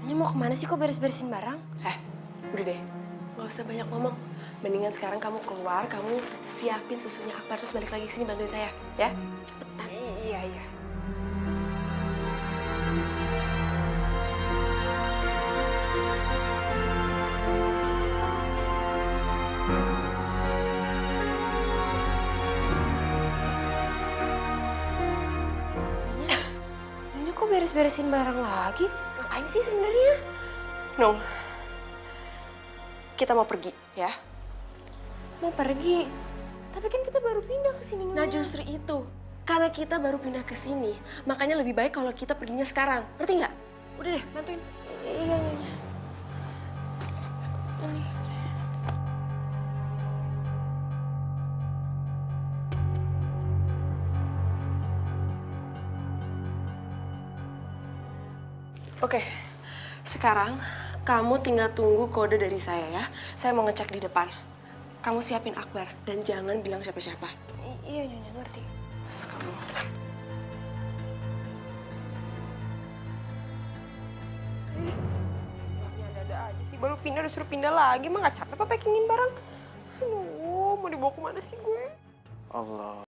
Ini mau kemana sih kok beres-beresin barang? Udah deh, gak usah banyak ngomong. Mendingan sekarang kamu keluar, kamu siapin susunya Akbar, terus balik lagi ke sini bantuin saya, ya? Cepetan. Iya, iya. Ini kok beres-beresin barang lagi? Ngapain sih sebenarnya? Nung, kita mau pergi, ya? Mau pergi. Tapi kan kita baru pindah ke sini. Nah justru itu, karena kita baru pindah ke sini, makanya lebih baik kalau kita perginya sekarang. Ngerti nggak? Udah deh, bantuin. Iya, Nyonya. Ini. Oke, sekarang kamu tinggal tunggu kode dari saya ya. Saya mau ngecek di depan. Kamu siapin Akbar dan jangan bilang siapa-siapa. Iya, Nyonya, ngerti. Terus kamu. Sebabnya ada-ada aja sih. Baru pindah udah suruh pindah lagi. Emang gak capek apa packingin barang? Aduh, mau dibawa kemana sih gue? Allah.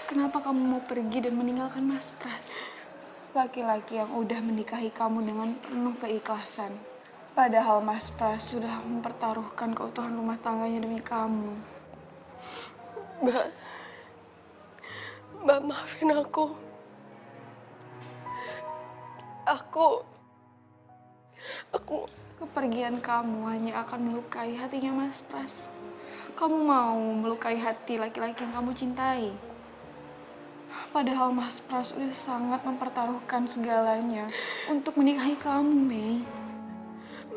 Kenapa kamu mau pergi dan meninggalkan Mas Pras? Laki-laki yang udah menikahi kamu dengan penuh keikhlasan. Padahal Mas Pras sudah mempertaruhkan keutuhan rumah tangganya demi kamu. Mbak, Mbak maafin aku. Aku Kepergian kamu hanya akan melukai hatinya Mas Pras. Kamu mau melukai hati laki-laki yang kamu cintai. Padahal Mas Pras udah sangat mempertaruhkan segalanya untuk menikahi kamu, Mei.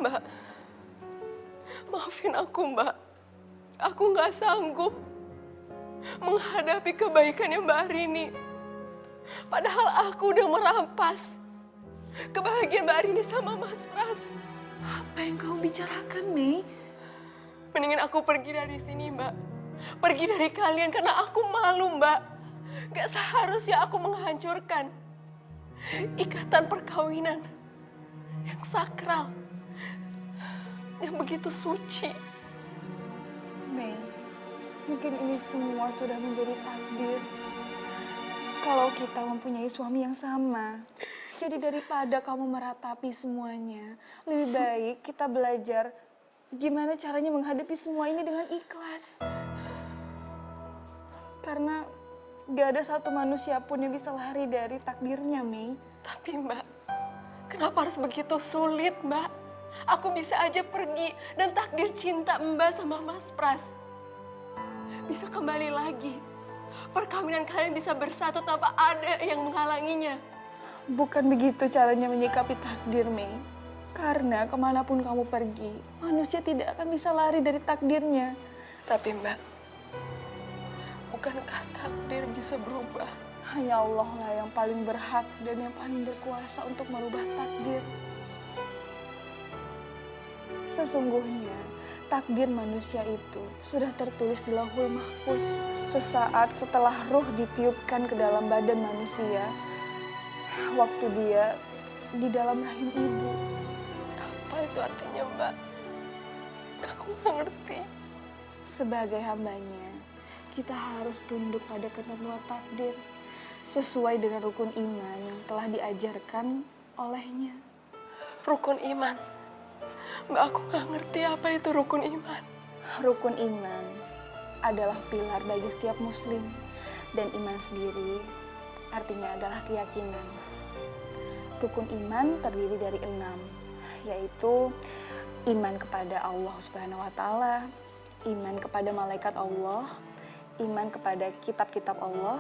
Mbak, maafin aku, Mbak. Aku nggak sanggup menghadapi kebaikannya Mbak Arini. Padahal aku udah merampas kebahagiaan Mbak Arini sama Mas Pras. Apa yang kamu bicarakan, Mei? Mendingan aku pergi dari sini, Mbak. Pergi dari kalian karena aku malu, Mbak. Gak seharusnya aku menghancurkan ikatan perkawinan yang sakral, yang begitu suci. Mei, mungkin ini semua sudah menjadi takdir. Kalau kita mempunyai suami yang sama. Jadi daripada kamu meratapi semuanya, lebih baik kita belajar gimana caranya menghadapi semua ini dengan ikhlas. Karena gak ada satu manusia pun yang bisa lari dari takdirnya, Mei. Tapi Mbak, kenapa harus begitu sulit, Mbak? Aku bisa aja pergi dan takdir cinta Mbak sama Mas Pras bisa kembali lagi. Perkawinan kalian bisa bersatu tanpa ada yang menghalanginya. Bukan begitu caranya menyikapi takdir, Mei. Karena kemanapun kamu pergi, manusia tidak akan bisa lari dari takdirnya. Tapi Mbak, bukankah takdir bisa berubah? Hanya Allah lah yang paling berhak dan yang paling berkuasa untuk merubah takdir. Sesungguhnya, takdir manusia itu sudah tertulis di Lauhul Mahfuz. Sesaat setelah ruh ditiupkan ke dalam badan manusia, waktu dia di dalam rahim ibu. Apa itu artinya, Mbak? Aku nggak ngerti. Sebagai hambanya, kita harus tunduk pada ketentuan takdir sesuai dengan rukun iman yang telah diajarkan olehnya. Rukun iman. Mbak, aku nggak ngerti apa itu rukun iman. Rukun iman adalah pilar bagi setiap muslim, dan iman sendiri artinya adalah keyakinan. Rukun iman terdiri dari 6, yaitu iman kepada Allah Subhanahu wa Ta'ala, iman kepada malaikat Allah, iman kepada kitab-kitab Allah,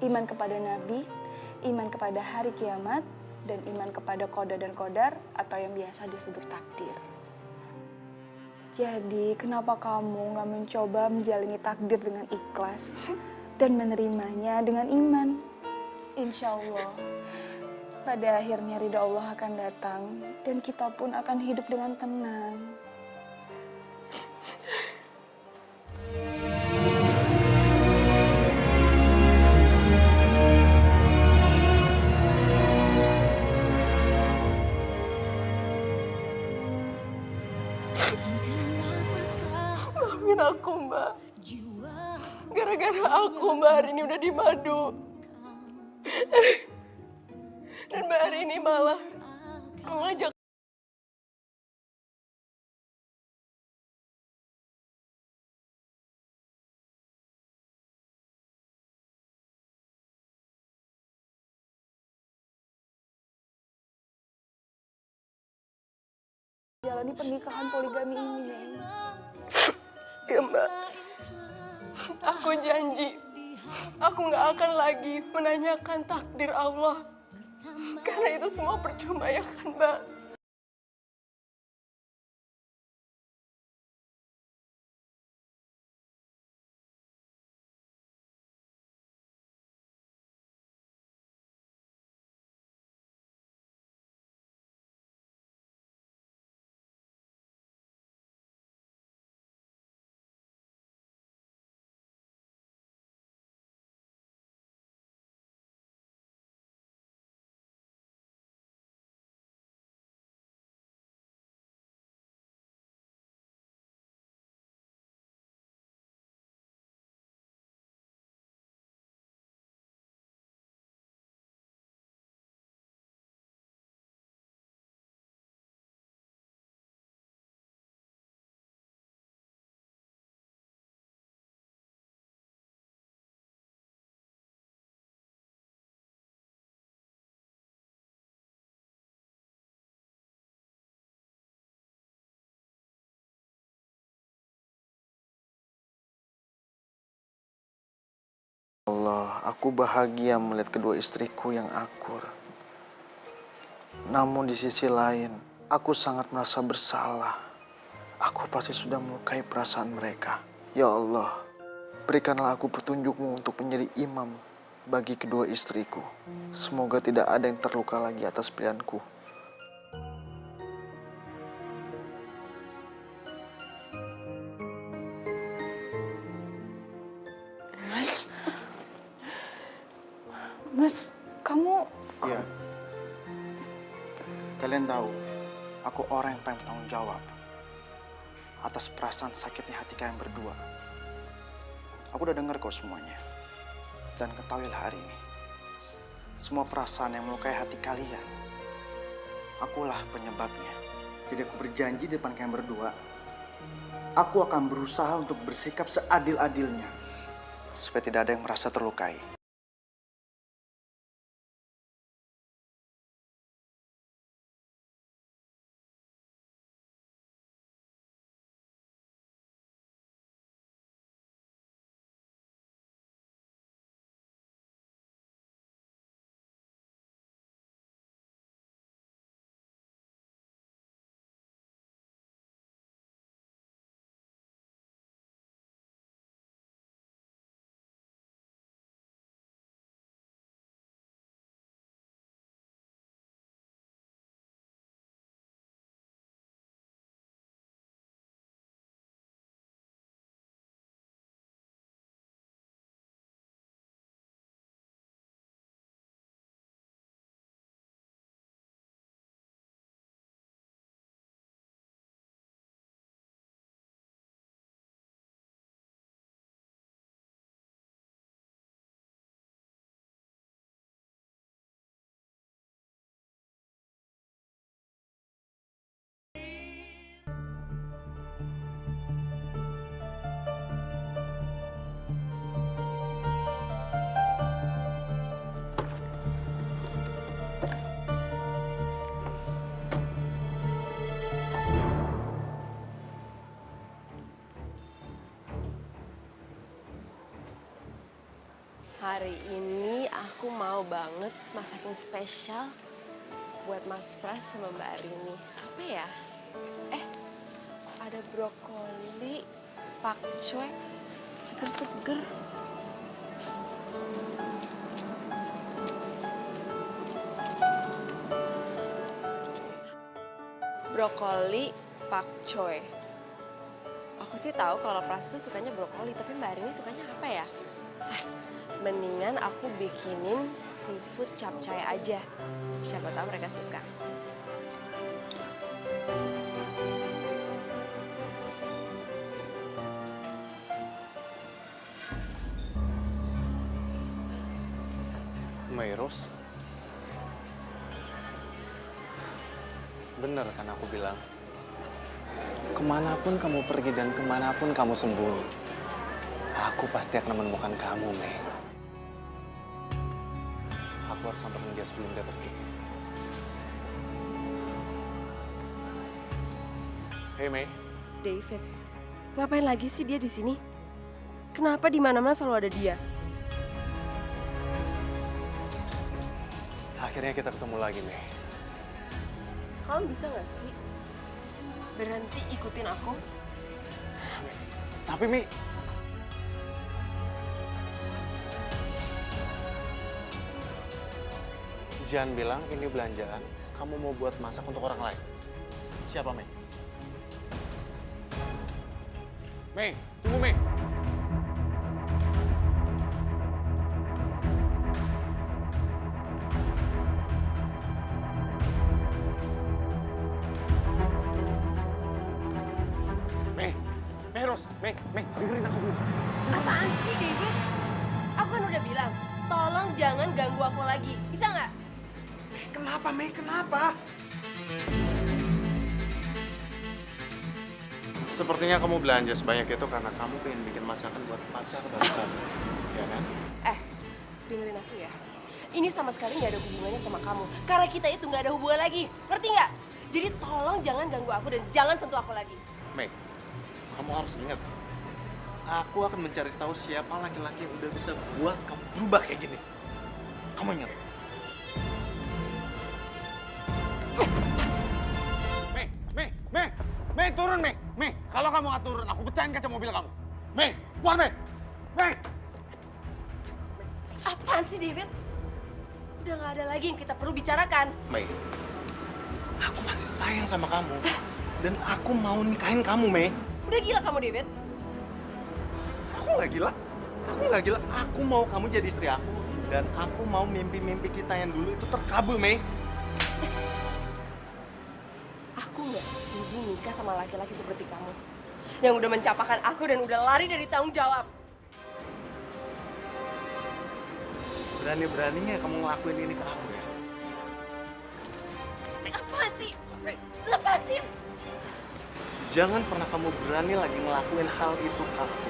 iman kepada nabi, iman kepada hari kiamat, dan iman kepada qada dan qadar atau yang biasa disebut takdir. Jadi, kenapa kamu gak mencoba menjalani takdir dengan ikhlas dan menerimanya dengan iman? Insya Allah, pada akhirnya ridha Allah akan datang dan kita pun akan hidup dengan tenang. Maafin aku, Mbak. Gara-gara aku, Mbak Arini udah dimadu. Dan Mbak Arini malah mengajak Jalani pernikahan poligami ini, Neng. ya, Mbak. Aku janji, aku nggak akan lagi menanyakan takdir Allah. Karena itu semua percuma ya kan, Mbak? Allah, aku bahagia melihat kedua istriku yang akur. Namun di sisi lain, aku sangat merasa bersalah. Aku pasti sudah melukai perasaan mereka. Ya Allah, berikanlah aku petunjuk-Mu untuk menjadi imam bagi kedua istriku. Semoga tidak ada yang terluka lagi atas pilihanku. Mas, kamu... Iya. Kalian tahu, aku orang yang paling bertanggung jawab atas perasaan sakitnya hati kalian berdua. Aku udah dengar kok semuanya. Dan ketahuilah hari ini, semua perasaan yang melukai hati kalian, akulah penyebabnya. Jadi aku berjanji di depan kalian berdua, aku akan berusaha untuk bersikap seadil-adilnya, supaya tidak ada yang merasa terlukai. Hari ini aku mau banget masakin spesial buat Mas Pras sama Mbak Arini. Apa ya? Ada brokoli, pakcoy, seger-seger. Brokoli, pakcoy. Aku sih tahu kalau Pras tuh sukanya brokoli, tapi Mbak Arini sukanya apa ya? Mendingan aku bikinin seafood capcay aja. Siapa tahu mereka suka. Mayros, bener kan aku bilang, kemanapun kamu pergi dan kemanapun kamu sembunyi, aku pasti akan menemukan kamu, Mei. Aku harus samperin dia sebelum dia pergi. Hey Mei. David, ngapain lagi sih dia di sini? Kenapa di mana-mana selalu ada dia? Akhirnya kita ketemu lagi, Mei. Kamu bisa nggak sih berhenti ikutin aku? Tapi Mei, jangan bilang ini belanjaan kamu mau buat masak untuk orang lain. Siapa, Mei? Mei, tunggu Mei. Mei, dengerin aku dulu. Apaan sih, David? Aku kan udah bilang, tolong jangan ganggu aku lagi. Bisa nggak? Kenapa, Mei? Kenapa? Sepertinya kamu belanja sebanyak itu karena kamu pengen bikin masakan buat pacar baru kamu, ya kan? Dengerin aku ya. Ini sama sekali nggak ada hubungannya sama kamu. Karena kita itu nggak ada hubungan lagi. Ngerti nggak? Jadi tolong jangan ganggu aku dan jangan sentuh aku lagi. Mei, kamu harus ingat, aku akan mencari tahu siapa laki-laki yang udah bisa buat kamu berubah kayak gini. Kamu ingat? Mei, turun, Mei. Mei, kalau kamu nggak turun, aku pecahin kaca mobil kamu. Mei, keluar, Mei. Mei. Apaan sih, David? Udah nggak ada lagi yang kita perlu bicarakan. Mei, aku masih sayang sama kamu. Dan aku mau nikahin kamu, Mei. Udah gila kamu, David? Aku nggak gila. Aku nggak gila. Aku mau kamu jadi istri aku. Dan aku mau mimpi-mimpi kita yang dulu itu terkabul, Mei. Aku nggak sudi nikah sama laki-laki seperti kamu. Yang udah mencapakan aku dan udah lari dari tanggung jawab. Berani-beraninya kamu ngelakuin ini ke aku ya? Apaan sih? Lepasin! Jangan pernah kamu berani lagi ngelakuin hal itu ke aku.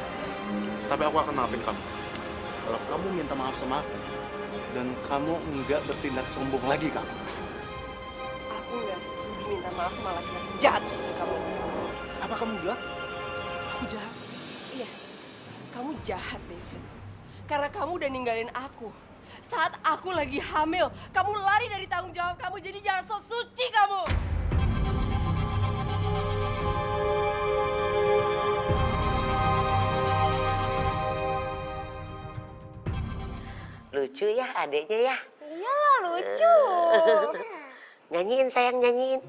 Tapi aku akan maafin kamu. Kalau kamu minta maaf sama aku, dan kamu enggak bertindak sombong lagi ke aku. Aku nggak sudi minta maaf sama laki-laki jahat seperti kamu. Apa kamu bilang? Aku jahat. Iya, kamu jahat, David. Karena kamu udah ninggalin aku. Saat aku lagi hamil, kamu lari dari tanggung jawab kamu. Jadi jangan sok suci kamu. Lucu ya adeknya ya. Iyalah lucu. Nyanyiin sayang, nyanyiin.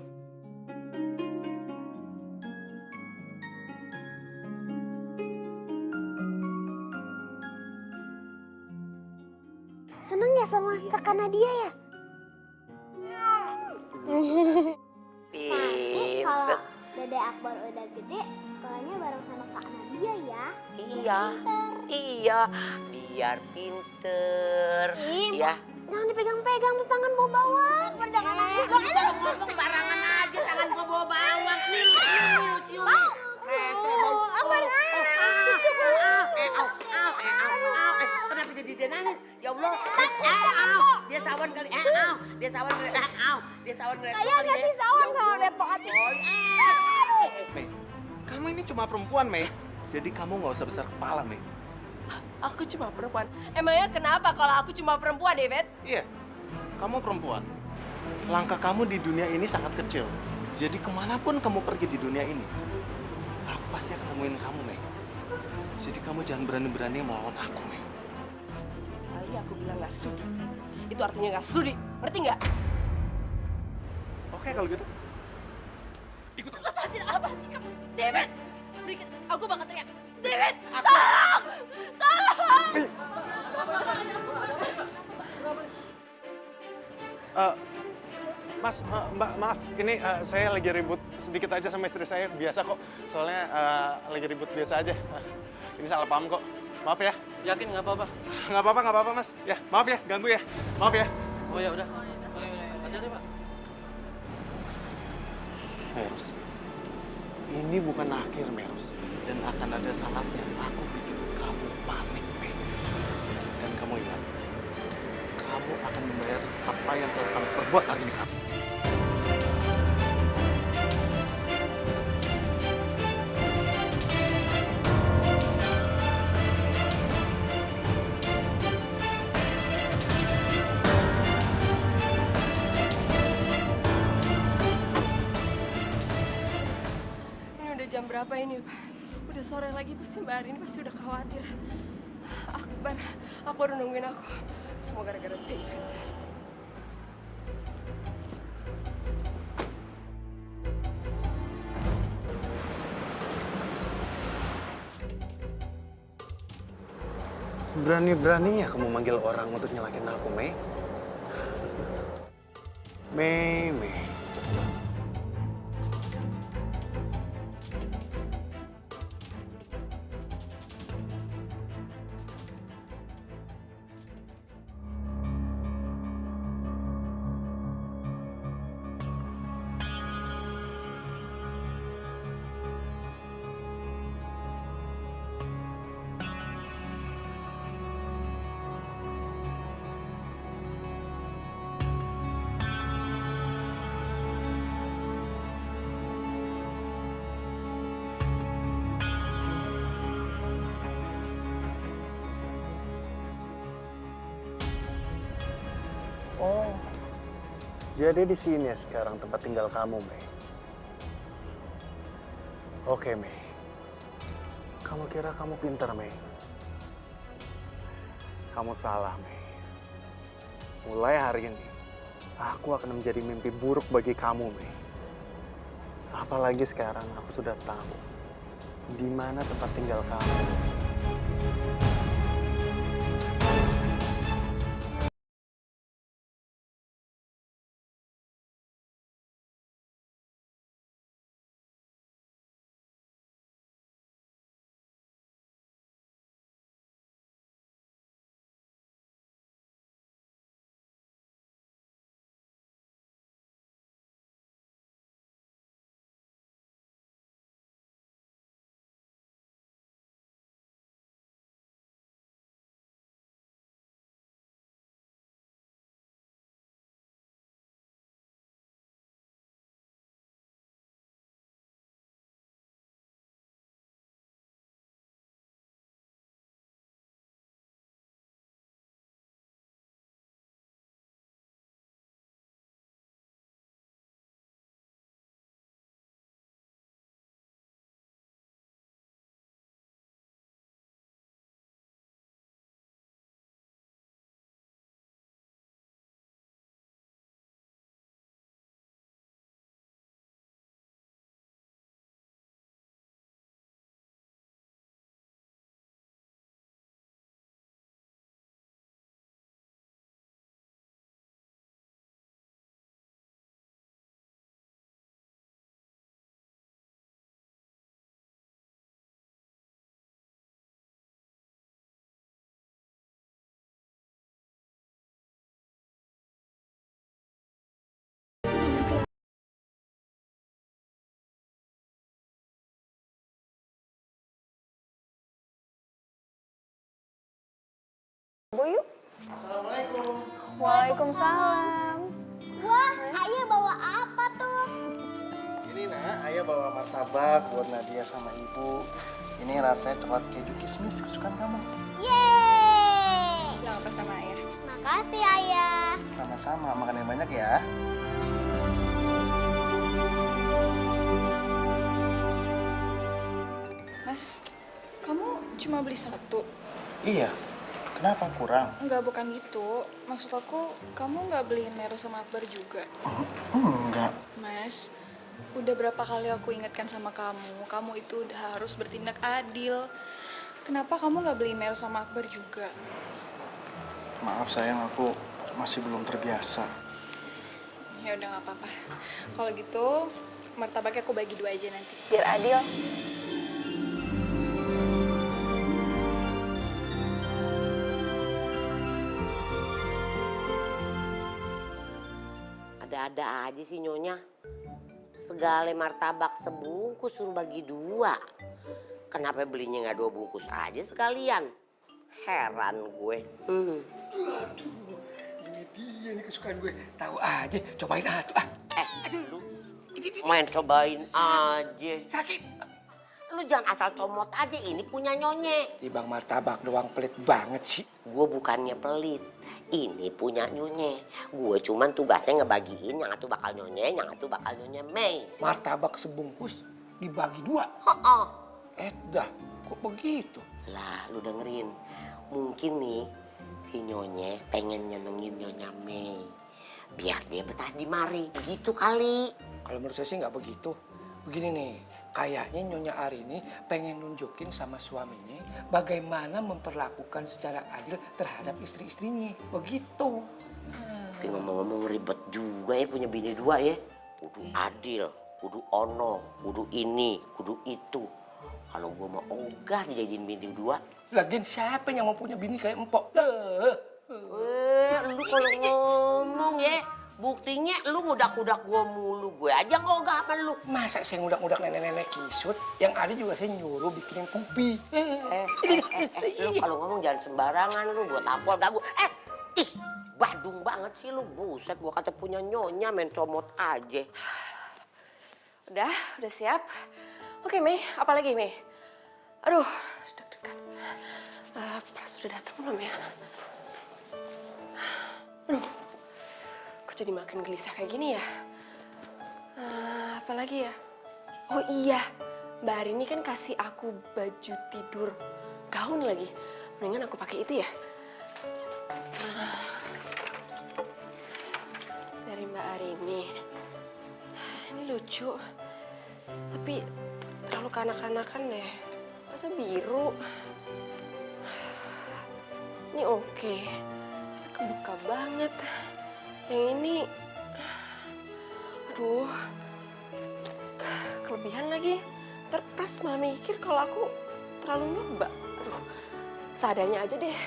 Seneng ya sama kakak Nadia ya? Tapi kalau Dede Akbar udah gede, sekolahnya bareng sama Kak Nadia ya. Iya, iya, biar pinter. Ya. Jangan dipegang-pegang tuh tangan bawa bawang. Jangan nangis dong. Ngomong barangan aja, tangan gua bawa bawang. Akbar. Kenapa jadi dia nangis? Ya Allah. Dia sawan kali. Dia sawan kali. Dia sawan kali. Kayaknya sih sawan sama liat bokapnya. Mei, kamu ini cuma perempuan, Mei. Jadi kamu nggak usah besar kepala, Mei. Aku cuma perempuan. Emangnya kenapa kalau aku cuma perempuan, David? Iya, kamu perempuan. Langkah kamu di dunia ini sangat kecil. Jadi kemanapun kamu pergi di dunia ini, aku pasti akan temuin kamu, Mei. Jadi kamu jangan berani-berani melawan aku, Mei. Sekali aku bilang nggak sudi, itu artinya nggak sudi. Ngerti nggak? Oke kalau gitu. Lepasin apa sih kamu? David! Dikit, aku bakal teriak. David! Tolong! Tolong! Mas, Mbak, maaf. Ini saya lagi ribut sedikit aja sama istri saya. Biasa kok. Soalnya lagi ribut biasa aja. Ini salah paham kok. Maaf ya. Yakin nggak apa-apa? Nggak apa-apa, Mas. Ya, maaf ya. Ganggu ya. Maaf ya. Oh ya udah. Saja deh Pak. Meros, ini bukan akhir, Meros. Dan akan ada saatnya aku bikin kamu panik, Mei. Dan kamu ingat, kamu akan membayar apa yang telah kamu perbuat hari ini kamu. Jam berapa ini, Pak? Udah sore lagi, pasti Mbak Arini pasti udah khawatir. Akbar udah nungguin aku. Semua gara-gara David. Berani-beraninya kamu manggil orang untuk nyelakin aku, Mei. Mei. Jadi di sini sekarang tempat tinggal kamu, Mei. Oke, Mei. Kamu kira kamu pintar, Mei? Kamu salah, Mei. Mulai hari ini, aku akan menjadi mimpi buruk bagi kamu, Mei. Apalagi sekarang aku sudah tahu di mana tempat tinggal kamu. Bu yuk. Waalaikumsalam. Wah, ayah bawa apa tuh? Ini nak, ayah bawa martabak buat Nadia sama ibu. Ini rasanya coklat keju kismis kesukaan kamu. Yeay! Jangan lupa sama ayah. Makasih ayah. Sama-sama, makan yang banyak ya. Mas, kamu cuma beli satu? Iya, kenapa kurang? Enggak, bukan gitu. Maksud aku, kamu nggak beliin Meros sama Akbar juga? Enggak. Mas, udah berapa kali aku ingatkan sama kamu itu udah harus bertindak adil. Kenapa kamu nggak beliin Meros sama Akbar juga? Maaf sayang, aku masih belum terbiasa. Ya udah nggak apa-apa. Kalau gitu, martabaknya aku bagi 2 aja nanti. Biar adil. Ada-ada aja sih Nyonya. Segala martabak sebungkus suruh bagi 2. Kenapa belinya nggak 2 bungkus aja sekalian? Heran gue. Ini dia nih kesukaan gue. Tahu aja, cobain atuh ah. Lu main cobain aja. Sakit. Lu jangan asal comot aja, ini punya Nyonye. Tibang martabak doang pelit banget sih. Gue bukannya pelit, ini punya Nyonye. Gue cuman tugasnya ngebagiin yang satu bakal Nyonye, yang satu bakal Nyonya Mei. Martabak sebungkus dibagi 2. Heeh. Dah, kok begitu? Lah, lu dengerin. Mungkin nih, si Nyonye pengen nyenengin Nyonya Mei. Biar dia betah di mari, begitu kali. Kalau menurut saya sih nggak begitu. Begini nih, kayaknya Nyonya Arini pengen nunjukin sama suaminya bagaimana memperlakukan secara adil terhadap istri-istrinya. Begitu. Tapi ngomong-ngomong ribet juga ya punya bini 2 ya. Kudu adil, kudu ono, kudu ini, kudu itu. Kalau gue mau ogah dijadiin bini 2. Lagian siapa yang mau punya bini kayak empok? Lu kalau ngomong ya, buktinya lu ngudak-ngudak gue mulu. Gue aja ngogah sama lu. Masa saya ngudak-ngudak nenek-nenek kisut? Yang ada juga saya nyuruh bikinin kopi. Lu kalau ngomong jangan sembarangan lu, gue tampol gak gue. Ih, badung banget sih lu. Buset, gue kata punya Nyonya main comot aja. Udah siap. Oke, Mei, apa lagi, Mei? Aduh, deg-degan. Pras udah datang belum ya? Aduh, kok jadi makin gelisah kayak gini ya? Apalagi ya? Oh iya, Mbak Arini kan kasih aku baju tidur gaun lagi. Mendingan aku pakai itu ya. Dari Mbak Arini. Ini lucu. Tapi terlalu kanak-kanakan deh. Masa biru? Ini oke. Kebuka banget. Yang ini, aduh, kelebihan lagi. Ntar Pras malah mikir kalau aku terlalu nyoba. Aduh, seadanya aja deh.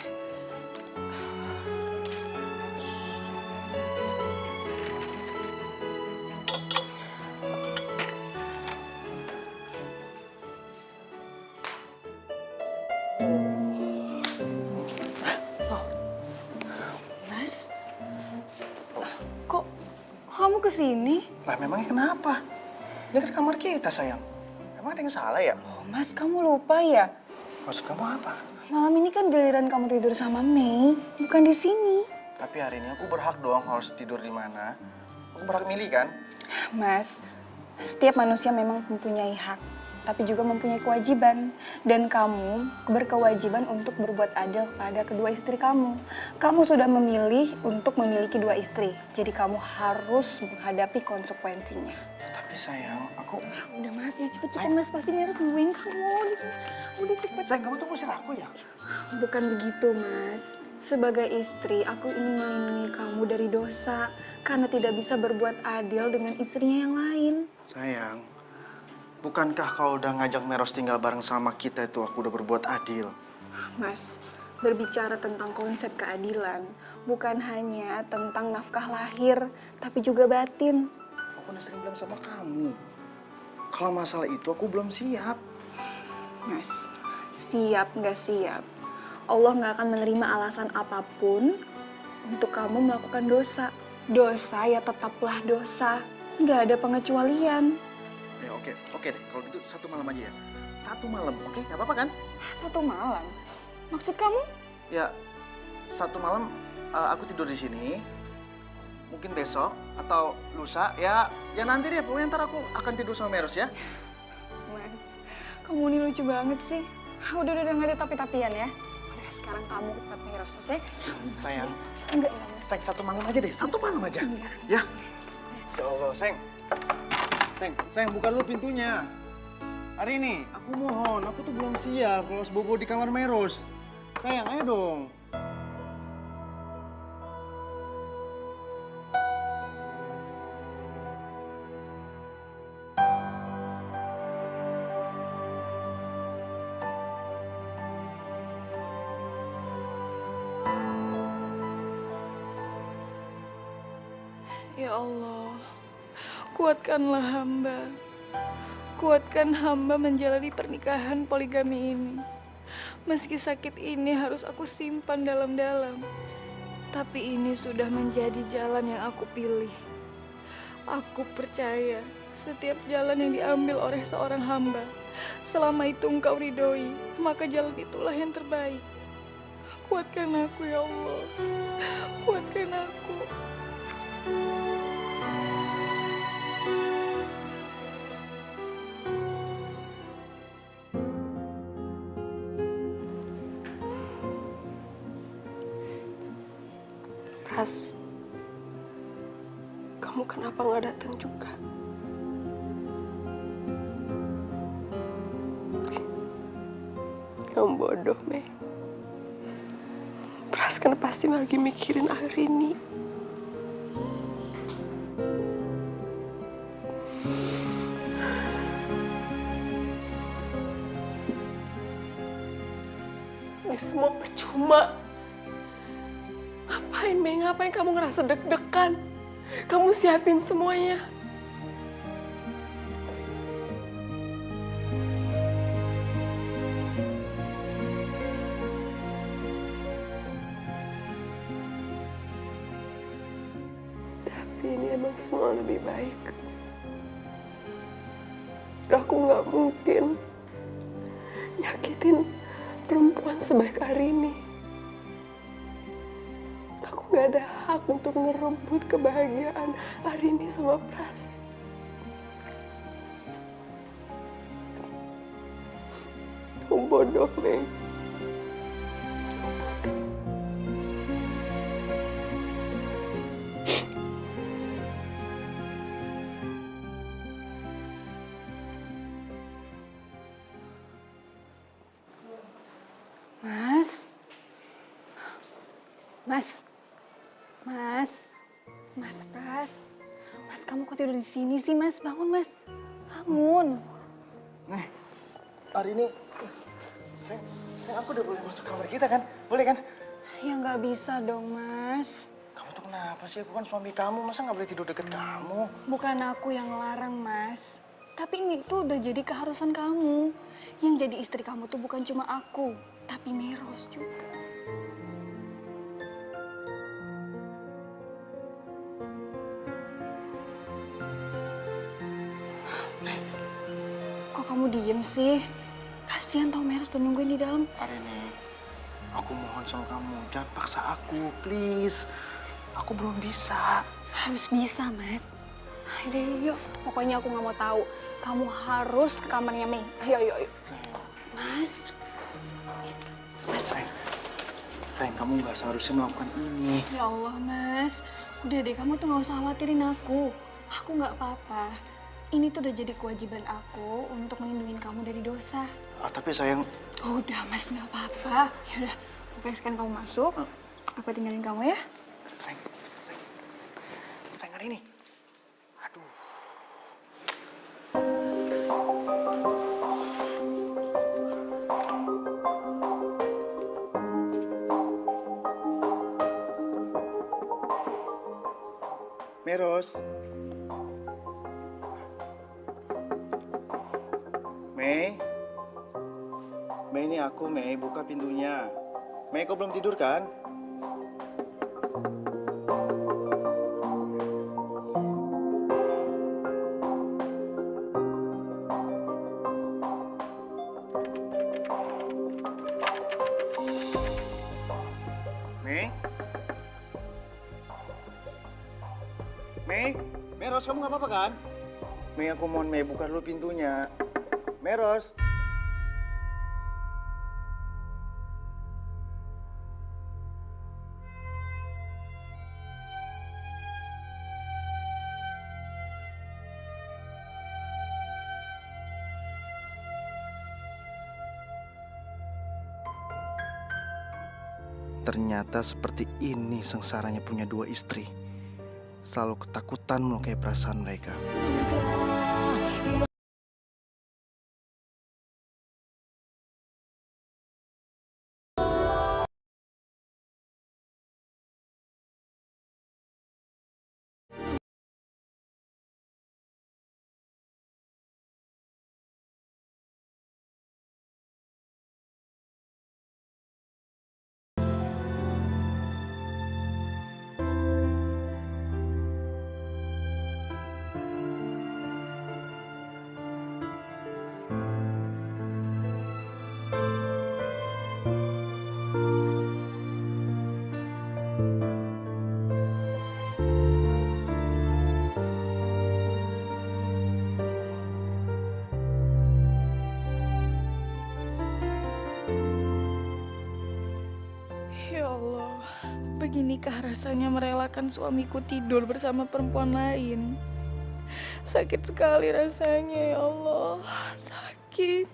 Mas, kok kamu kesini? Lah memangnya kenapa? Ini kan kamar kita, sayang. Emang ada yang salah ya? Oh, Mas, kamu lupa ya? Maksud kamu apa? Malam ini kan giliran kamu tidur sama Mei, bukan di sini. Tapi hari ini aku berhak dong harus tidur di mana. Aku berhak milih kan? Mas, setiap manusia memang mempunyai hak, tapi juga mempunyai kewajiban. Dan kamu berkewajiban untuk berbuat adil kepada kedua istri kamu. Kamu sudah memilih untuk memiliki dua istri, jadi kamu harus menghadapi konsekuensinya. Tapi sayang, aku... Udah Mas, cepet-cepet Mas, pasti Meros nungguin kamu. Udah cepet. Sayang, kamu tunggu usir aku ya? Bukan begitu, Mas. Sebagai istri, aku ingin melindungi kamu dari dosa karena tidak bisa berbuat adil dengan istrinya yang lain. Sayang, bukankah kau udah ngajak Meros tinggal bareng sama kita itu aku udah berbuat adil? Mas, berbicara tentang konsep keadilan bukan hanya tentang nafkah lahir, tapi juga batin. Aku udah sering bilang sama kamu, kalau masalah itu aku belum siap. Mas, siap nggak siap, Allah nggak akan menerima alasan apapun untuk kamu melakukan dosa. Dosa ya tetaplah dosa, nggak ada pengecualian. Ya oke deh. Kalau gitu 1 malam aja ya. 1 malam, oke? Gak apa-apa kan? 1 malam? Maksud kamu? Ya, 1 malam aku tidur di sini. Mungkin besok atau lusa. Ya nanti deh. Pokoknya ntar aku akan tidur sama Meros ya. Mas, kamu ini lucu banget sih. Udah nggak ada tapi-tapian ya. Udah sekarang kamu ke tempat Meros, oke? Sayang. Enggak. Sayang 1 malam aja deh. 1 malam aja. Ya. Ya Allah, sayang. Sayang, buka dulu pintunya. Hari ini, aku mohon, aku tuh belum siap kalau harus bobo di kamar Meros. Sayang, ayo dong. Ya Allah, kuatkanlah hamba. Kuatkan hamba menjalani pernikahan poligami ini. Meski sakit ini harus aku simpan dalam-dalam, tapi ini sudah menjadi jalan yang aku pilih. Aku percaya setiap jalan yang diambil oleh seorang hamba, selama itu Engkau ridhoi, maka jalan itulah yang terbaik. Kuatkan aku ya Allah, kuatkan aku. Pras, kamu kenapa nggak datang juga? Kamu bodoh, Mei. Pras kan pasti lagi mikirin Arini. Ini semua percuma. Ngapain, Mei? Ngapain kamu ngerasa deg-degan? Kamu siapin semuanya. Tapi ini emang semua lebih baik. Aku nggak mungkin nyakitin perempuan sebaik Arini. Aku nggak nggak ada hak untuk ngerebut kebahagiaan Arini sama Pras. Kamu bodoh, Mei. Mas. Mas. Mas. Mas Pras. Mas, kamu kok tidur di sini sih, Mas? Bangun, Mas. Bangun. Nih, hari ini, sayang aku udah boleh masuk kamar kita kan? Boleh kan? Ya nggak bisa dong, Mas. Kamu tuh kenapa sih? Aku kan suami kamu, masa nggak boleh tidur deket kamu? Bukan aku yang larang, Mas. Tapi ini tuh udah jadi keharusan kamu. Yang jadi istri kamu tuh bukan cuma aku, tapi Meros juga. Mas, kok kamu diem sih? Kasihan tau Meros tuh nungguin di dalam. Arini, aku mohon sama kamu, jangan paksa aku, please. Aku belum bisa. Harus bisa, Mas. Ayo deh, yuk. Pokoknya aku nggak mau tahu. Kamu harus ke kamarnya Mei. Ayo, ayo, ayo. Mas. Mas. Sayang, kamu nggak seharusnya melakukan ini. Ya Allah, Mas. Udah deh, kamu tuh nggak usah khawatirin aku. Aku nggak apa-apa. Ini tuh udah jadi kewajiban aku untuk melindungi kamu dari dosa. Tapi sayang... Oh, udah, Mas, nggak apa-apa. Ya udah, pokoknya sekarang kamu masuk. Aku tinggalin kamu ya. Sayang hari ini. Aduh. Meros. Mei. Mei, ini aku, Mei. Buka pintunya. Mei, kau belum tidur kan? Mei? Mei? Meros, kamu nggak apa-apa kan? Mei, aku mohon Mei, buka dulu pintunya. Meros? Ternyata seperti ini sengsaranya punya dua istri. Selalu ketakutan melukai perasaan mereka. Ya Allah, beginikah rasanya merelakan suamiku tidur bersama perempuan lain? Sakit sekali rasanya, ya Allah, sakit.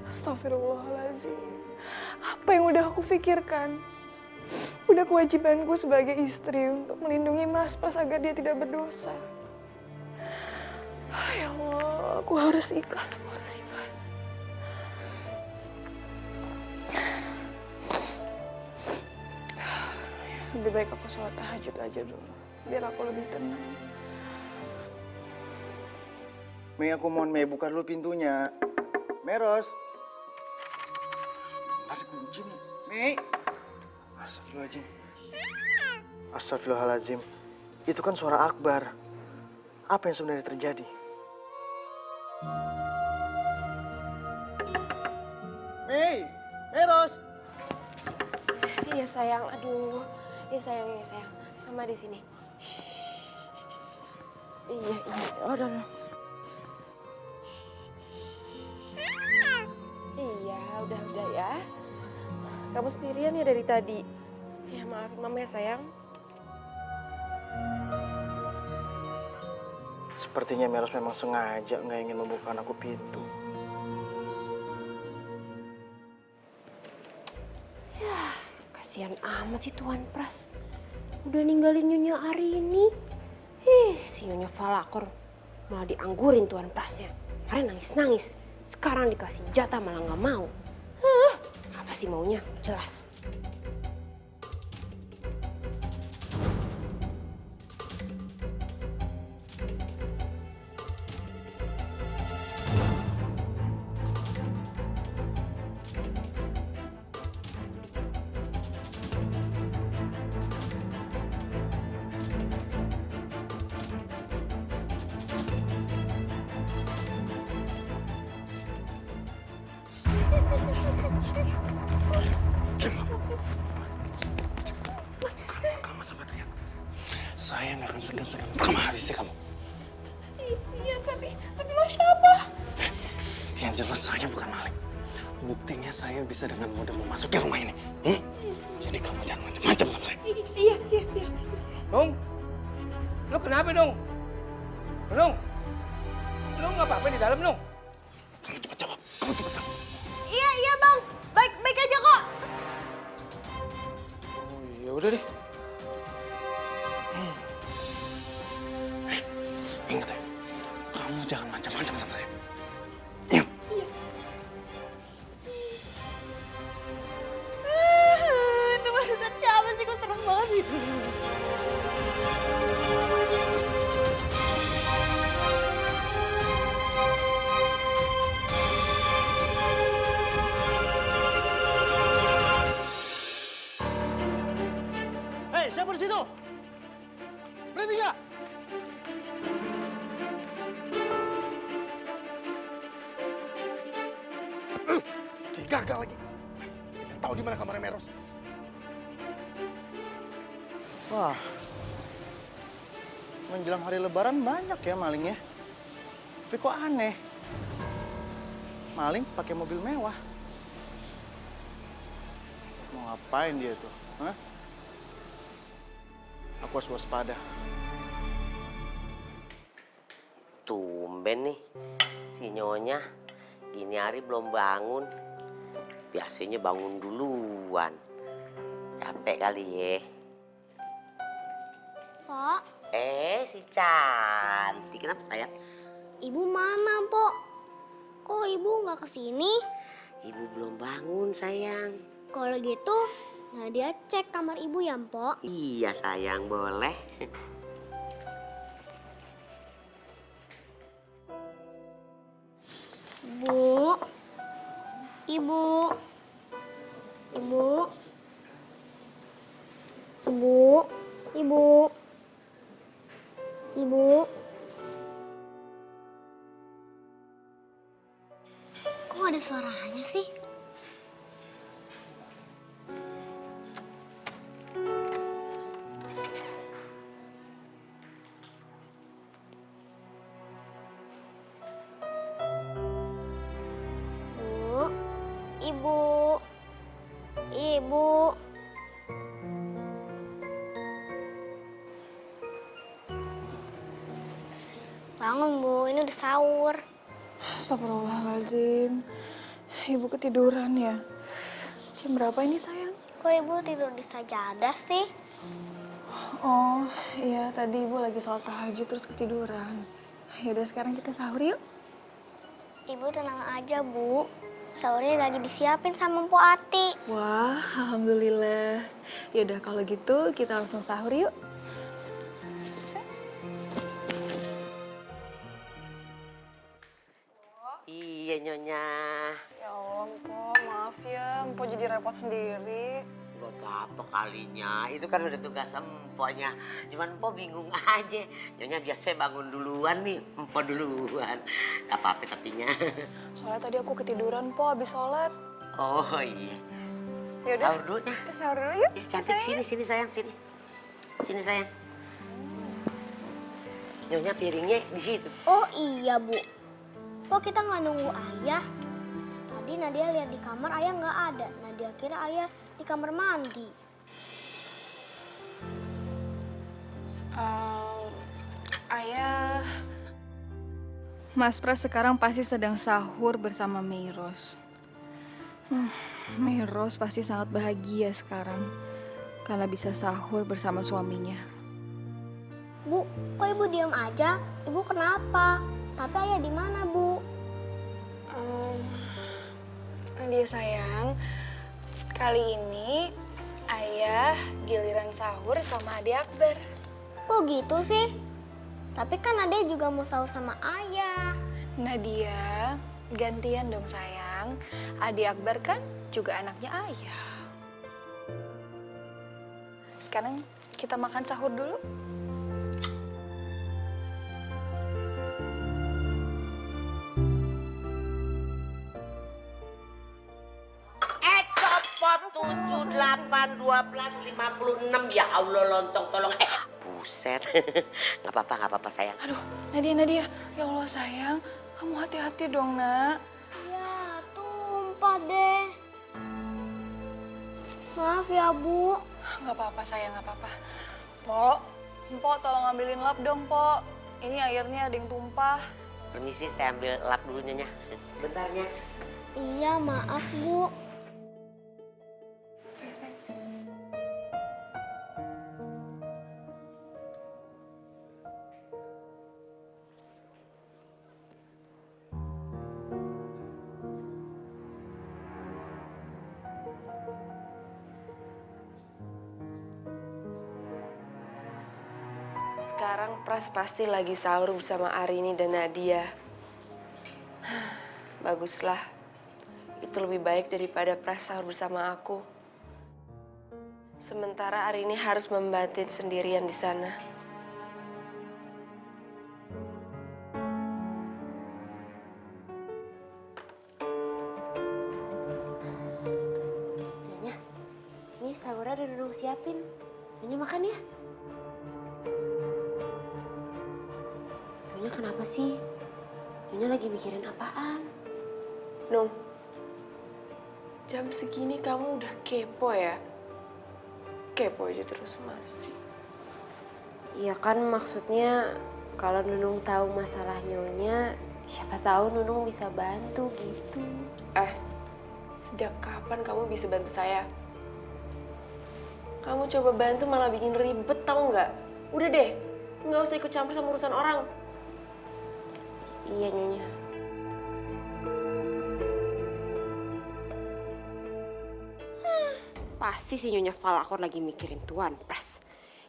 Astagfirullahaladzim. Apa yang udah aku pikirkan? Udah kewajibanku sebagai istri untuk melindungi Mas Pras agar dia tidak berdosa. Ya Allah, aku harus ikhlas, aku harus ikhlas. Lebih baik aku sholat tahajud aja dulu, biar aku lebih tenang. Mei, aku mohon Mei, buka dulu pintunya. Meros. Ada kunci nih. Mei. Astagfirullahaladzim. Astagfirullahaladzim. Itu kan suara Akbar. Apa yang sebenarnya terjadi? Mei, Meros. Iya sayang, aduh. Iya sayang. Mama di sini. Iya. Udah. Iya, udah ya. Kamu sendirian ya dari tadi. Ya maafin Mama ya sayang. Sepertinya Meros memang sengaja nggak ingin membukakan aku pintu. Kasihan amat sih Tuan Pras. Udah ninggalin Nyonya Arini. Si Nyonya Falakor malah dianggurin Tuan Prasnya. Kemarin nangis-nangis. Sekarang dikasih jatah malah nggak mau. Apa sih maunya? Jelas. Kamu sama teriak. Saya nggak akan segan-segan. Kamu habisi kamu. Iya, tapi lo siapa? Yang jelas saya bukan maling. Buktinya saya bisa dengan mudah memasuki rumah ini. Jadi kamu jangan macam-macam sama saya. Iya. Nung, lu kenapa Nung? Nung, lu nggak apa-apa di dalam Nung? Kamu cepat jawab. Kamu cepat jawab. Iya bang, baik aja kok. Oh ya udah deh. Ingat ya, kamu jangan macam-macam sama saya. Ingat. Itu barusan siapa sih? Kok serem banget. Hei, siapa di situ? Berhenti nggak? Gagal lagi. Tahu di mana kamarnya Meros? Wah, menjelang hari Lebaran banyak ya malingnya. Tapi kok aneh? Maling pakai mobil mewah. Mau ngapain dia tuh? Hah? Aku harus waspada. Tumben nih, si Nyonya gini hari belum bangun. Biasanya bangun duluan. Capek kali ya. Pok, Si cantik. Kenapa sayang? ibu mana, Pok? Kok ibu nggak kesini? Ibu belum bangun sayang. Kalau gitu, Nadia cek kamar ibu ya, Pok. Iya sayang, boleh. Bu, ibu, ibu, ibu, ibu, ibu. Kok ada suaranya sih? Bu, ibu, ibu. Bangun, Bu. Ini udah sahur. Astagfirullahaladzim. Ibu ketiduran ya? Jam berapa ini sayang? Kok ibu tidur di sajadah sih? Oh iya, tadi ibu lagi sholat tahajud terus ketiduran. Yaudah sekarang kita sahur yuk. Ibu tenang aja, Bu. Sahurnya lagi disiapin sama Mpok Ati. Wah, alhamdulillah. Yaudah kalau gitu kita langsung sahur yuk. Iya Nyonya. Ya Allah, Mpok. Maaf ya, Mpok jadi repot sendiri. Gak apa-apa kalinya, itu kan udah tugas emponya. Cuman empo bingung aja. Nyonya biasanya bangun duluan nih, empo duluan. Gak apa-apa tapinya. Soalnya tadi aku ketiduran, Po, habis sholat. Oh iya. Yaudah, Sahur dulu ya. kita sahur dulu yuk. Ya, cantik, sini sayang, sini. Sini sayang. Nyonya piringnya di situ. Oh iya, Bu. Kok kita nggak nunggu ayah? Tadi Nadia lihat di kamar ayah nggak ada. Nadia kira ayah di kamar mandi. Ayah... Mas Pras sekarang pasti sedang sahur bersama Meiros. Meiros pasti sangat bahagia sekarang karena bisa sahur bersama suaminya. Bu, kok ibu diam aja? Ibu kenapa? Tapi ayah di mana, Bu? Nadia sayang, kali ini ayah giliran sahur sama adik Akbar. Kok gitu sih? Tapi kan Nadia juga mau sahur sama ayah. Nadia, gantian dong sayang. Adik Akbar kan juga anaknya ayah. Sekarang kita makan sahur dulu. Copot 7, 8, 12, 56. Ya Allah lontong tolong. Buset. Gak apa-apa sayang. Aduh, Nadia. Ya Allah sayang, kamu hati-hati dong, Nak. Ya, tumpah deh. Maaf ya, Bu. Gak apa-apa sayang, gak apa-apa. Mpok tolong ambilin lap dong, Pok. Ini airnya ada yang tumpah. Permisi, saya ambil lap dulu Nyonya. Bentarnya. Iya, maaf, Bu. Sekarang Pras pasti lagi sahur bersama Arini dan Nadia. Baguslah. Itu lebih baik daripada Pras sahur bersama aku. Sementara Arini harus membatin sendirian di sana. Nyonya, ini sahurnya udah Nunung siapin. Nyonya makan ya. Nyonya kenapa sih? Nyonya lagi mikirin apaan? Nung, jam segini kamu udah kepo ya? Kepo aja terus sih. Iya kan maksudnya kalau Nunung tahu masalah Nyonya, siapa tahu Nunung bisa bantu gitu. Sejak kapan kamu bisa bantu saya? Kamu coba bantu malah bikin ribet, tahu nggak? Udah deh, nggak usah ikut campur sama urusan orang. Iya Nyonya. Pasti si Nyonya Falakor lagi mikirin Tuan Pras.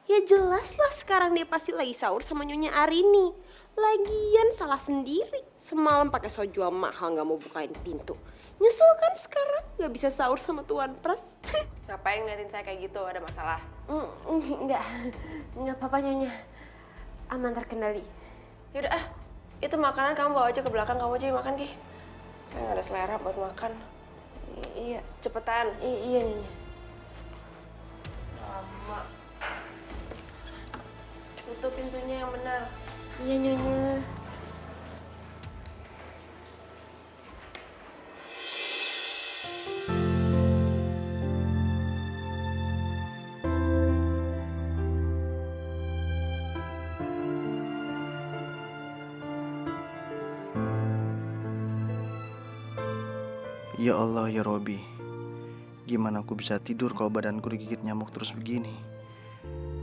Ya jelas lah sekarang dia pasti lagi sahur sama Nyonya Arini. Lagian salah sendiri. Semalam pakai soju mahal nggak mau bukain pintu. Nyesel kan sekarang nggak bisa sahur sama Tuan Pras. Ngapain ngeliatin saya kayak gitu? Ada masalah? Nggak apa-apa Nyonya. Aman terkendali. Yaudah itu makanan kamu bawa aja ke belakang, kamu aja yang makan, Ki. Saya nggak ada selera buat makan. Iya, Cepetan. iya Nyonya. Lama. Tutup pintunya yang benar. Iya Nyonya. Ya Allah ya Robi, gimana aku bisa tidur kalau badanku digigit nyamuk terus begini?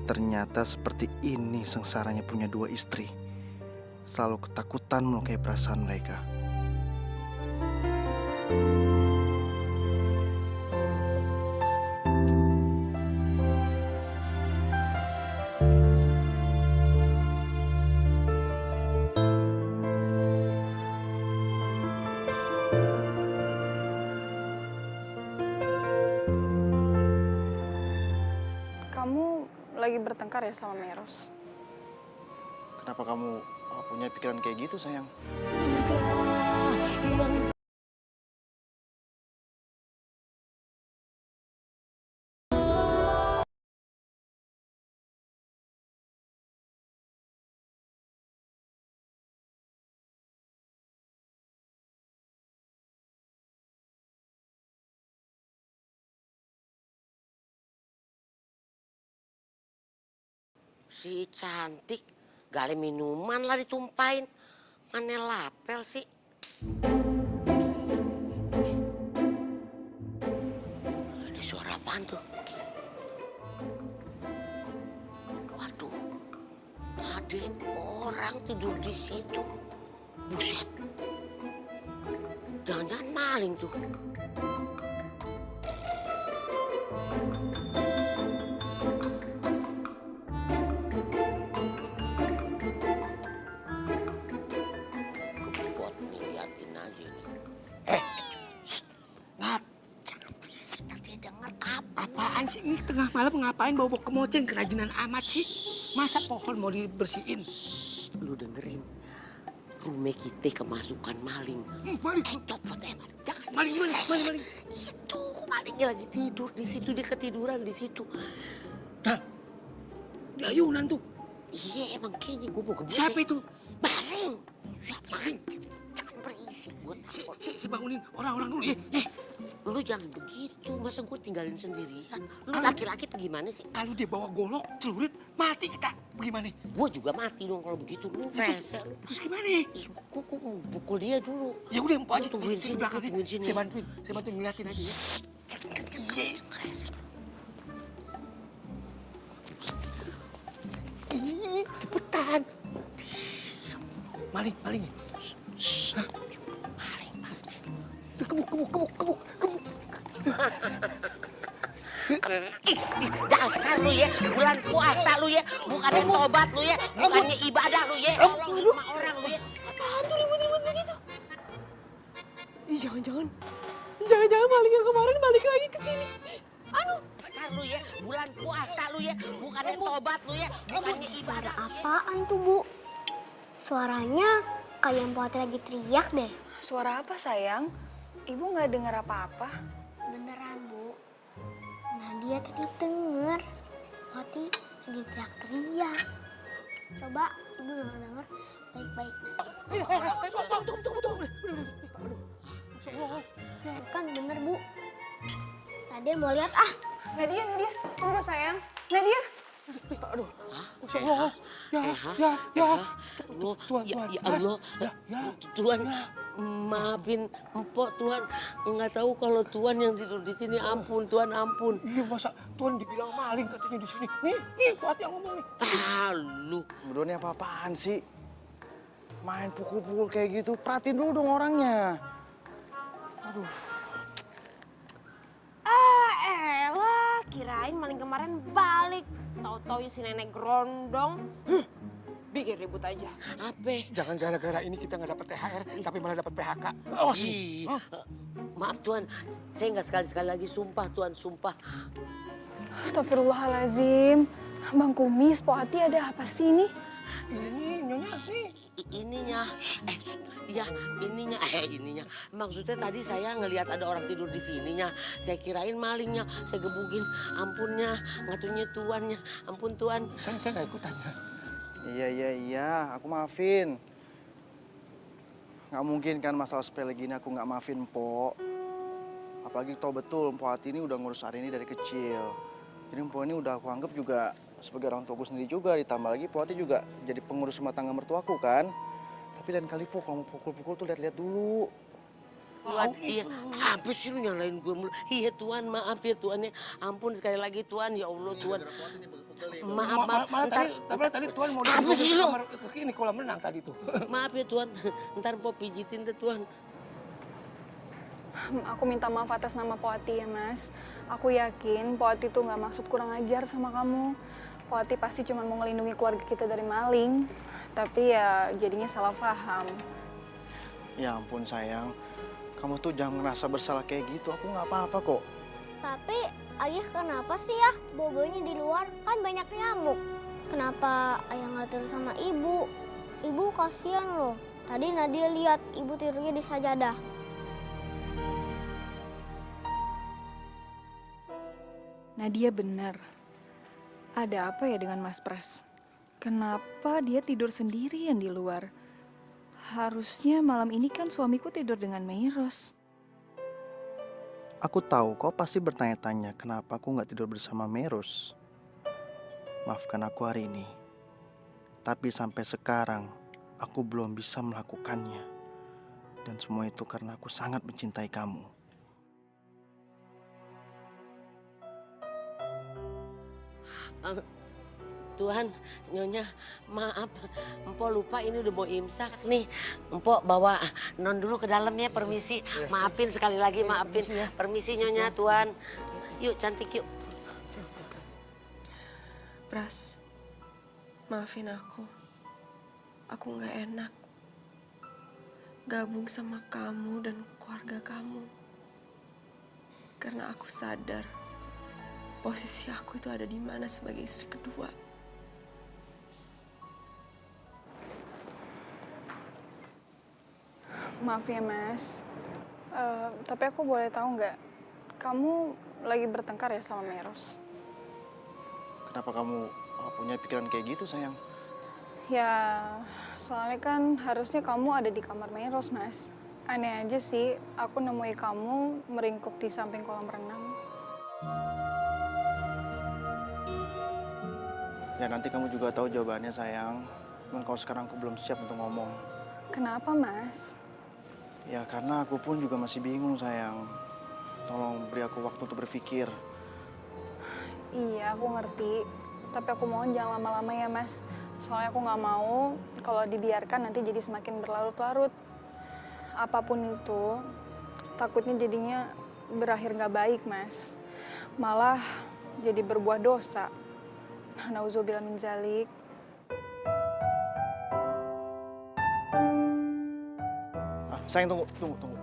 Ternyata seperti ini sengsaranya punya dua istri. Selalu ketakutan melukai perasaan mereka. lagi bertengkar ya sama Meros. Kenapa kamu punya pikiran kayak gitu, sayang? Si cantik, gali minuman lah ditumpahin. Mana lapel sih? Ada suara apaan tuh? Waduh, ada orang tidur di situ. Buset, jangan-jangan maling tuh. Kebot nih, liatin aja nih. Ngap, Jangan berisik, nanti dia denger apaan sih ini tengah malam ngapain bawa kemoceng kerajinan amat sih? Masa pohon mau dibersihin? Lu dengerin, rumah kita kemasukan maling. Maling, Copot jangan. maling gimana? Maling. Itu malingnya lagi tidur di situ, dia ketiduran di situ. Nah, di ayunan tuh. Iya emang kayaknya gue mau kebun. Siapa itu? Maling. Siapa? Jangan berisik, gue takut. Si bangunin orang-orang dulu ya. Lu jangan begitu, masa gue tinggalin sendirian. Lu laki-laki apa gimana sih? Kalau dia bawa golok, celurit, mati kita. Bagaimana? Gue juga mati dong kalau begitu. Lu rese lu. Terus gimana? Ih, gue mau pukul dia dulu. Ya udah, empuk aja. Tungguin sini, Di belakang tungguin sini. Saya bantuin ngeliatin aja ya. Jangan rese. Ih, cepetan. Maling. Maling pasti. Kebuk. Dasar lu ya, bulan puasa lu ya, bukannya tobat lu ya, bukannya ibadah lu ya, tolong sama orang lu ya. Apaan tuh ribut-ribut begitu? Ih, jangan-jangan maling yang kemarin balik lagi ke sini. Dasar lu ya, bulan puasa lu ya, bukannya tobat lu ya, bukannya ibadah. Apaan tuh, Bu? Suaranya kayak yang Putri lagi teriak deh. Suara apa sayang? Ibu nggak dengar apa-apa. Beneran, Bu. Nadia tadi denger Putri lagi teriak-teriak. Coba Ibu denger-denger baik-baik. Bukan bener, Bu. Nadia mau lihat ah. Nadia, tunggu sayang. Nadia. Aduh. Masya Allah. Ya. Tuhan, ya Allah, Tuhan, maafin empok Tuhan, nggak tahu kalau Tuhan yang tidur di sini. Ampun Tuhan, ampun. Iya, masa Tuhan dibilang maling katanya di sini. Nih, Fuad yang ngomong nih. Lu. Berdua ini apa-apaan sih? Main pukul-pukul kayak gitu, perhatiin dulu dong orangnya. Aduh. Elah, kirain maling kemarin balik. Tahu-tahu si nenek gerondong. Bikin ribut aja. Apa? Jangan gara-gara ini kita nggak dapat THR, tapi malah dapat PHK. Awas nih. Maaf Tuhan, saya nggak sekali-sekali lagi, sumpah Tuhan, sumpah. Astagfirullahalazim. Bang Kumis, Po Ati ada apa sih ini? Ini nyonya nih. Ininya, ininya. Maksudnya tadi saya ngelihat ada orang tidur di sininya. Saya kirain malingnya, saya gebukin. Ampunnya, ngatunya tuannya. Ampun Tuan. Saya nggak ikutan ya. Iya, aku maafin. Nggak mungkin kan masalah sepele gini aku nggak maafin, Po. Apalagi tau betul, Po Ati ini udah ngurus hari ini dari kecil. Jadi Po ini udah aku anggap juga sebagai orang tuaku sendiri juga. Ditambah lagi Po Ati juga jadi pengurus rumah tangga mertuaku kan. Tapi lain kali Po, kalau mau pukul-pukul tuh lihat-lihat dulu. Tuan, iya. Apa sih lu nyalain gue mulu? Iya Tuan, maaf ya Tuan ya. Ampun sekali lagi Tuan, ya Allah Tuan. Maaf. Malah tadi Tuan mau Apa sih lu? ke ini kolam renang tadi tuh. Maaf ya Tuan, ntar Po pijitin deh Tuan. Aku minta maaf atas nama Po Ati ya, Mas. Aku yakin Po Ati tuh nggak maksud kurang ajar sama kamu. Po Ati pasti cuma mau ngelindungi keluarga kita dari maling. Tapi ya jadinya salah paham. Ya ampun sayang, kamu tuh jangan ngerasa bersalah kayak gitu. Aku nggak apa-apa kok. Tapi ayah kenapa sih ya bobonya di luar? Kan banyak nyamuk. Kenapa ayah nggak tidur sama ibu? Ibu kasihan loh. Tadi Nadia lihat ibu tidurnya di sajadah. Nadia benar. Ada apa ya dengan Mas Pras? Kenapa dia tidur sendirian di luar? Harusnya malam ini kan suamiku tidur dengan Meros. Aku tahu kau pasti bertanya-tanya kenapa aku nggak tidur bersama Meros. Maafkan aku hari ini. Tapi sampai sekarang aku belum bisa melakukannya. Dan semua itu karena aku sangat mencintai kamu. Tuhan, Nyonya, maaf. Empok lupa ini udah mau imsak nih. Empok bawa non dulu ke dalam ya, permisi. Maafin sekali lagi, maafin. Permisi Nyonya, Tuhan. Yuk, cantik yuk. Pras, maafin aku. Aku nggak enak gabung sama kamu dan keluarga kamu. Karena aku sadar posisi aku itu ada di mana sebagai istri kedua. Maaf ya Mas, tapi aku boleh tahu nggak, kamu lagi bertengkar ya sama Meros? Kenapa kamu punya pikiran kayak gitu, sayang? Ya, soalnya kan harusnya kamu ada di kamar Meros, Mas. Aneh aja sih, aku nemui kamu meringkuk di samping kolam renang. Ya nanti kamu juga tahu jawabannya, sayang. Cuman kalau sekarang aku belum siap untuk ngomong. Kenapa, Mas? Ya karena aku pun juga masih bingung, sayang. Tolong beri aku waktu untuk berpikir. Iya, aku ngerti. Tapi aku mohon jangan lama-lama ya, Mas. Soalnya aku nggak mau kalau dibiarkan nanti jadi semakin berlarut-larut. Apapun itu, takutnya jadinya berakhir nggak baik, Mas. Malah jadi berbuah dosa. Nauzubillah min zalik. Sayang, tunggu.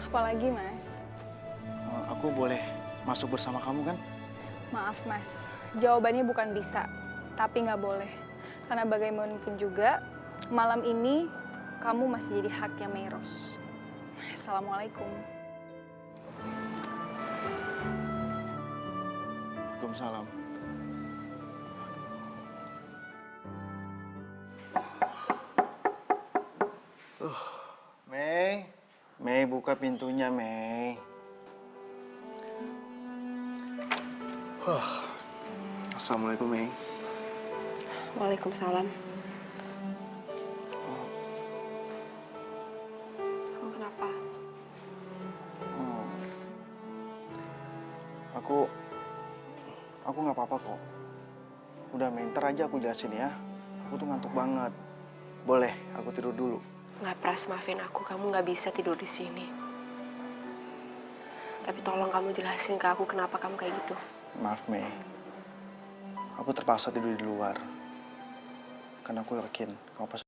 Apalagi, Mas? Aku boleh masuk bersama kamu kan? Maaf, Mas. Jawabannya bukan bisa, tapi nggak boleh. Karena bagaimanapun juga, malam ini kamu masih jadi haknya Meros. Assalamualaikum. Waalaikumsalam. Mei, buka pintunya, Mei. Assalamualaikum, Mei. Waalaikumsalam. Kamu kenapa? Aku nggak apa-apa kok. Udah, Mei, ntar aja aku jelasin ya. Aku tuh ngantuk banget. Boleh, aku tidur dulu. Nggak, Pras, maafin aku. Kamu nggak bisa tidur di sini. Tapi tolong kamu jelasin ke aku kenapa kamu kayak gitu. Maaf, Mei. Aku terpaksa tidur di luar. Karena aku yakin kamu pasti